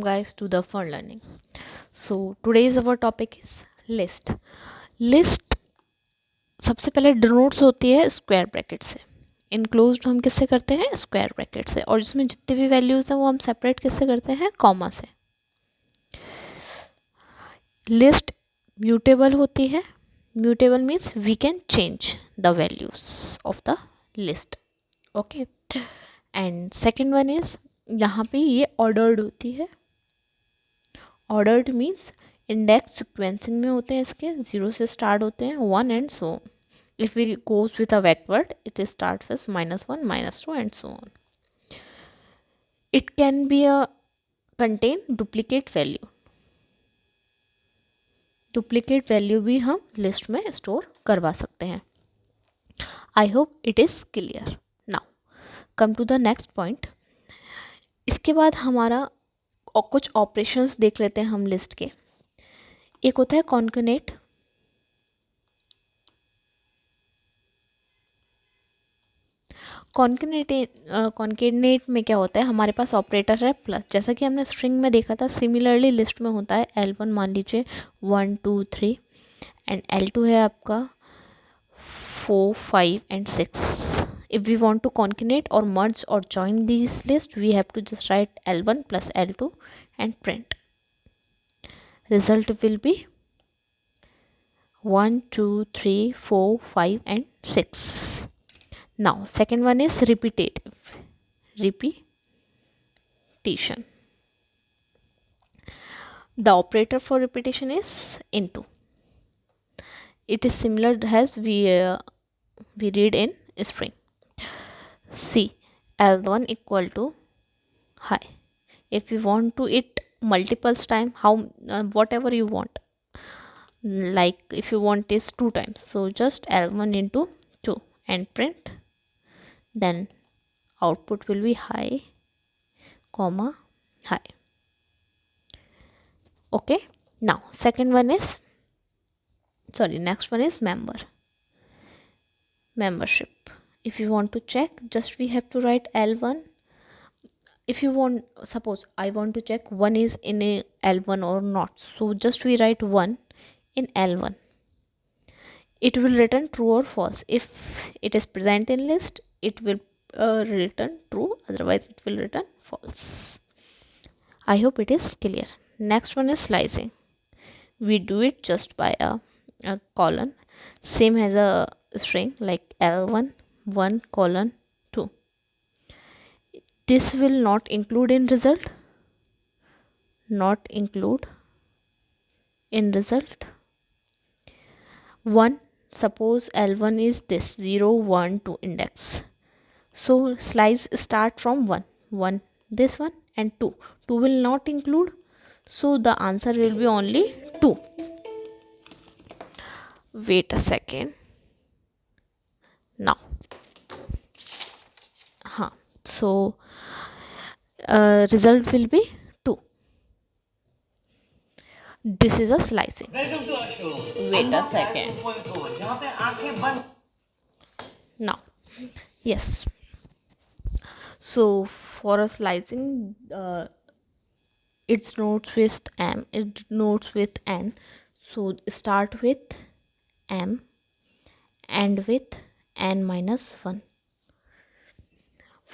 guys to the Fun Learning. So today's our topic is list. List सबसे पहले denotes होती है square bracket से. इनक्लोज्ड हम किससे करते हैं? स्क्वायर ब्रैकेट से. और जिसमें जितने भी वैल्यूज हैं वो हम सेपरेट किससे करते हैं? कॉमा से. लिस्ट म्यूटेबल होती है. Mutable means we can change the values of the list. Okay. And second one is यहाँ पे ये ऑर्डर्ड होती है. ऑर्डर्ड मीन्स इंडेक्स सिक्वेंसिंग में होते हैं. इसके 0 से स्टार्ट होते हैं 1 and so. If we goes with a backward it start with -1 -2 and so on. It can be a contain duplicate value. Duplicate value भी हम लिस्ट में स्टोर करवा सकते हैं. I hope it is clear. Now come to the next point. इसके बाद हमारा कुछ ऑपरेशंस देख लेते हैं हम लिस्ट के. एक होता है कॉन्कनेट. कॉन्केनेट में क्या होता है? हमारे पास ऑपरेटर है प्लस. जैसा कि हमने स्ट्रिंग में देखा था, सिमिलरली लिस्ट में होता है L1 मान लीजिए 1 2 3 एंड L2 है आपका 4 5 and 6. if we want to concatenate or merge or join these list, we have to just write L1 plus L2 and print. Result will be 1 2 3 4 5 and 6. Now second one is repetition. The operator for repetition is into. It is similar as we read in string. See, L1 equal to high. If you want to it multiples time, how whatever you want, like if you want is 2 times, so just L1 into 2 and print. Then output will be high comma high. Okay. Now next one is membership. If you want to check, just we have to write L1. If you want, suppose I want to check 1 is in a L1 or not, so just we write 1 in L1. It will return true or false. If it is present in list, it will return true, otherwise it will return false. I hope it is clear. Next one is slicing. We do it just by a colon, same as a string, like L1 1 colon 2. This will not include in result. Not include in result. 1, suppose L1 is this 0 1 2 index, so slice start from 1 this one and 2 will not include, so the answer will be only 2. Wait a second. Now so result will be 2. This is a slicing. Wait a second. Now yes, so for a slicing, it denotes with n, so start with m, end with n minus 1.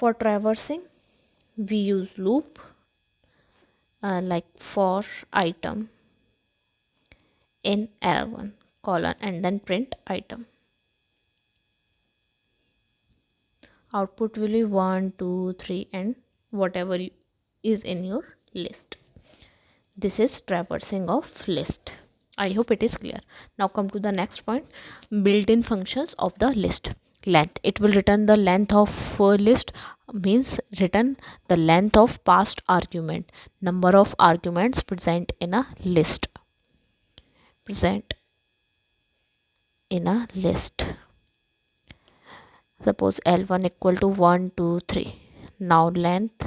For traversing, we use loop, like for item in L1 colon and then print item. Output will be 1 2 3 and whatever is in your list. This is traversing of list. I hope it is clear. Now come to the next point, built-in functions of the list. Length. It will return the length of list, means return the length of past argument. Number of arguments present in a list. Suppose L1 equal to 1 2 3. Now length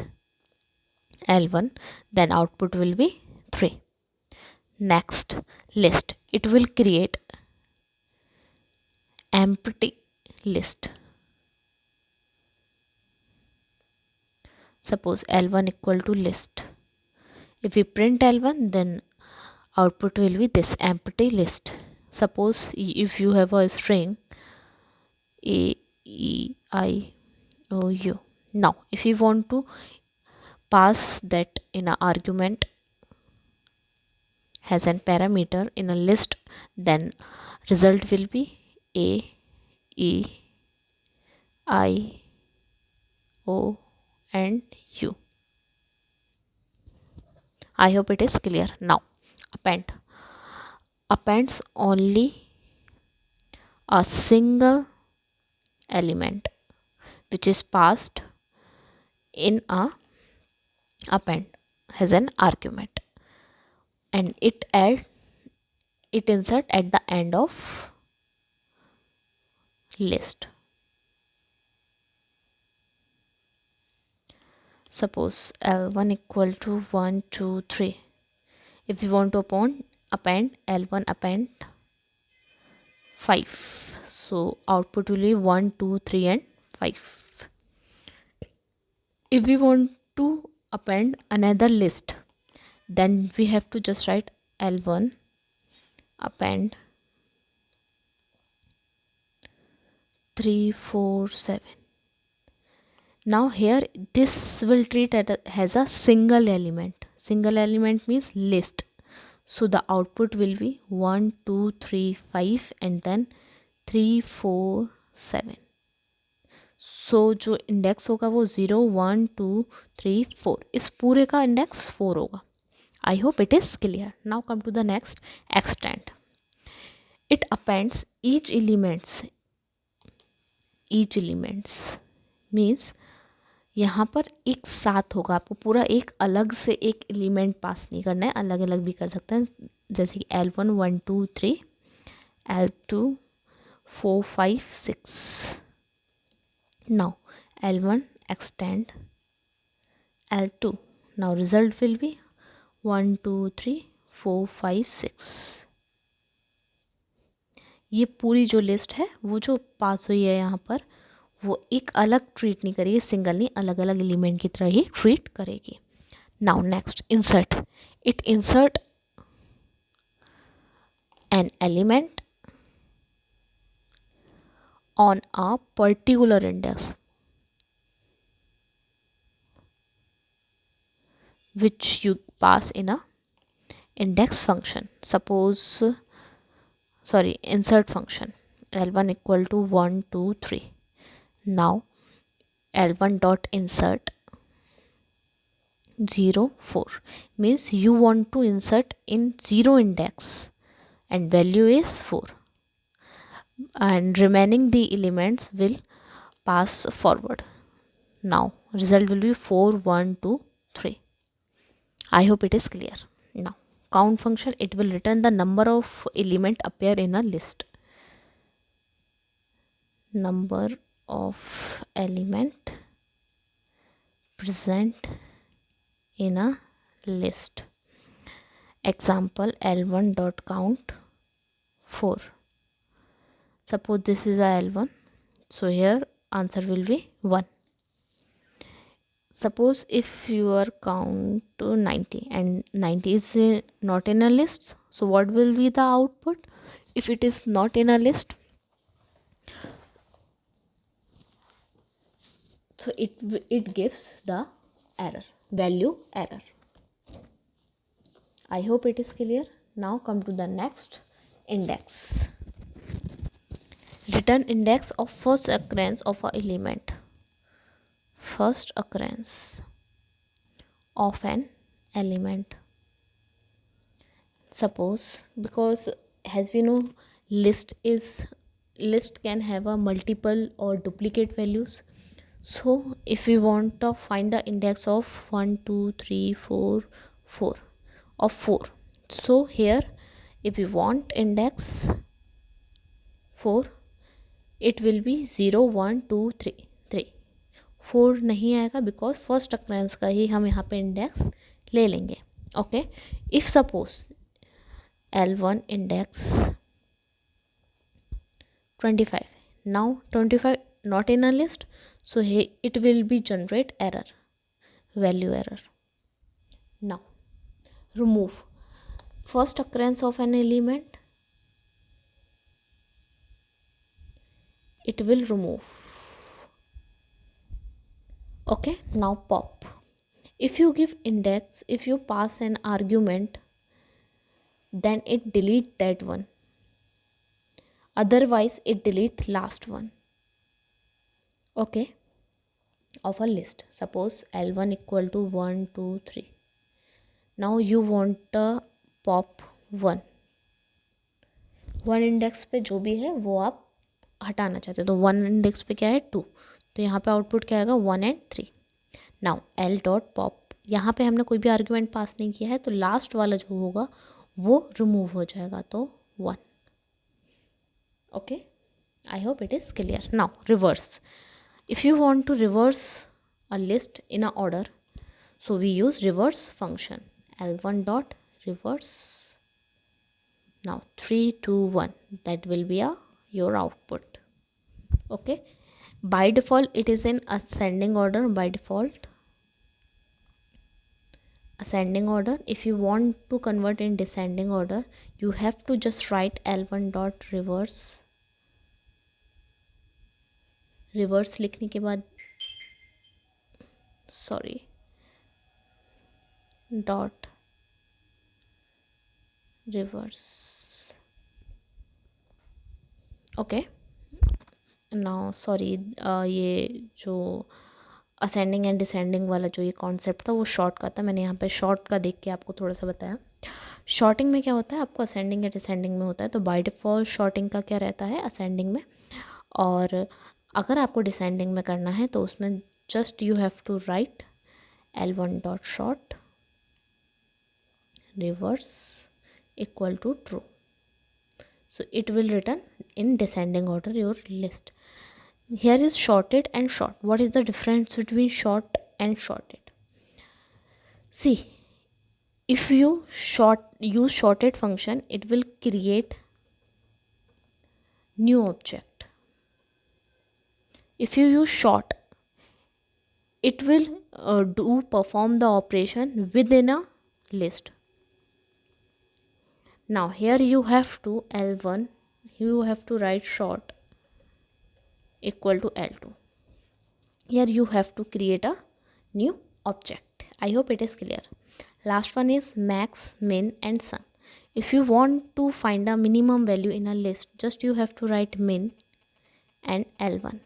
L1, then output will be 3. Next, list. It will create empty list. Suppose L1 equal to list. If we print L1, then output will be this empty list. Suppose if you have a string A, E, I, O, U. Now if you want to pass that in an argument as an parameter in a list, then result will be A, E, I, O and U. I hope it is clear. Now appends only a single element which is passed in a append as an argument, and it insert at the end of list. Suppose L1 equal to 1 2 3. If we want to append L1 append 5, so output will be 1 2 3 and 5. If we want to append another list, then we have to just write L1 append 3 4 7. Now here this will treat it as a single element. Single element means list. So the output will be 1 2 3 5 and then 3 4 7. सो जो index होगा वो 0 1 2 3 4, इस पूरे का index 4 होगा. I hope it is clear. Now come to the next, extend. It appends each elements means यहाँ पर एक साथ होगा. आपको पूरा एक अलग से एक एलिमेंट पास नहीं करना है, अलग अलग भी कर सकते हैं. जैसे कि L1 1 2 3, L2 4 5 6. Now L1 extend L2. Now result will be 1 2 3 4 5 6. ये पूरी जो लिस्ट है वो जो पास हुई है यहाँ पर, वो एक अलग ट्रीट नहीं करेगी, सिंगल नहीं, अलग अलग एलिमेंट की तरह ही ट्रीट करेगी. Now next, insert. It insert an element on a particular index which you pass in a index function. Suppose insert function L1 equal to 1 2 3. Now L1 dot insert 0 4 means you want to insert in 0 index and value is 4, and remaining the elements will pass forward. Now result will be 4 1 2 3. I hope it is clear. Now count function, it will return the number of element appear in a list. Number of element present in a list. Example L1 dot count 4. Suppose this is a L1, so here answer will be 1. Suppose if your count to 90 and 90 is not in a list, so what will be the output if it is not in a list? So it gives the error, value error. I hope it is clear. Now come to the next, index. Return index of first occurrence of a element. First occurrence of an element. Suppose, because as we know, list can have a multiple or duplicate values. So if we want to find the index of 1 2 3 4 4 of 4, so here if we want index 4, it will be 0 1 2 3 3. 4 नहीं आएगा because first occurrences का ही हम यहाँ पे index ले लेंगे. Okay, if suppose L1 index 25. Now 25 not in a list, so it will be generate error, value error. Now remove. First occurrence of an element, it will remove. Okay, now pop. If you give index, if you pass an argument, then it delete that one, otherwise it delete last one. Okay, of a list. Suppose L1 equal to 1 2 3. Now you want pop 1 index पे जो भी है वो आप हटाना चाहते हो, तो 1 इंडेक्स पे क्या है 2, तो यहाँ पे आउटपुट क्या आएगा 1 and 3. Now L dot pop, यहाँ पे हमने कोई भी आर्ग्यूमेंट पास नहीं किया है, तो लास्ट वाला जो होगा वो रिमूव हो जाएगा, तो 1. Okay, I hope it is clear. Now reverse. If you want to reverse a list in a order, so we use reverse function. L1 dot reverse. Now 3 2 1, that will be your output. Okay, by default it is in ascending order. By default ascending order. If you want to convert in descending order, you have to just write L1 dot reverse. reverse लिखने के बाद dot reverse. Okay, now ये जो ascending and descending वाला जो ये concept था वो शॉर्ट का था. मैंने यहाँ पे शॉर्ट का देख के आपको थोड़ा सा बताया. शॉर्टिंग में क्या होता है, आपको असेंडिंग या डिसेंडिंग में होता है, तो बाय डिफ़ॉल्ट शॉर्टिंग का क्या रहता है, असेंडिंग में. और अगर आपको डिसेंडिंग में करना है तो उसमें just you have to write L1 dot sort reverse equal to true. So it will return in descending order your list. Here is shorted and short. What is the difference between short and shorted? See, if you use shorted function, it will create new object. If you use short, it will perform the operation within a list. Now here you have to L1, you have to write short equal to L2. Here you have to create a new object. I hope it is clear. Last one is max, min and sum. If you want to find a minimum value in a list, just you have to write min and L1.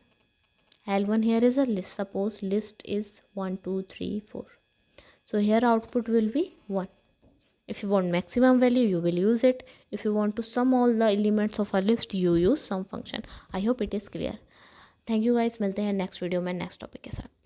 L1 here is a list. Suppose list is 1 2 3 4. So here output will be 1. If you want maximum value, you will use it. If you want to sum all the elements of a list, you use sum function. I hope it is clear. Thank you guys, मिलते हैं next video में next topic के साथ.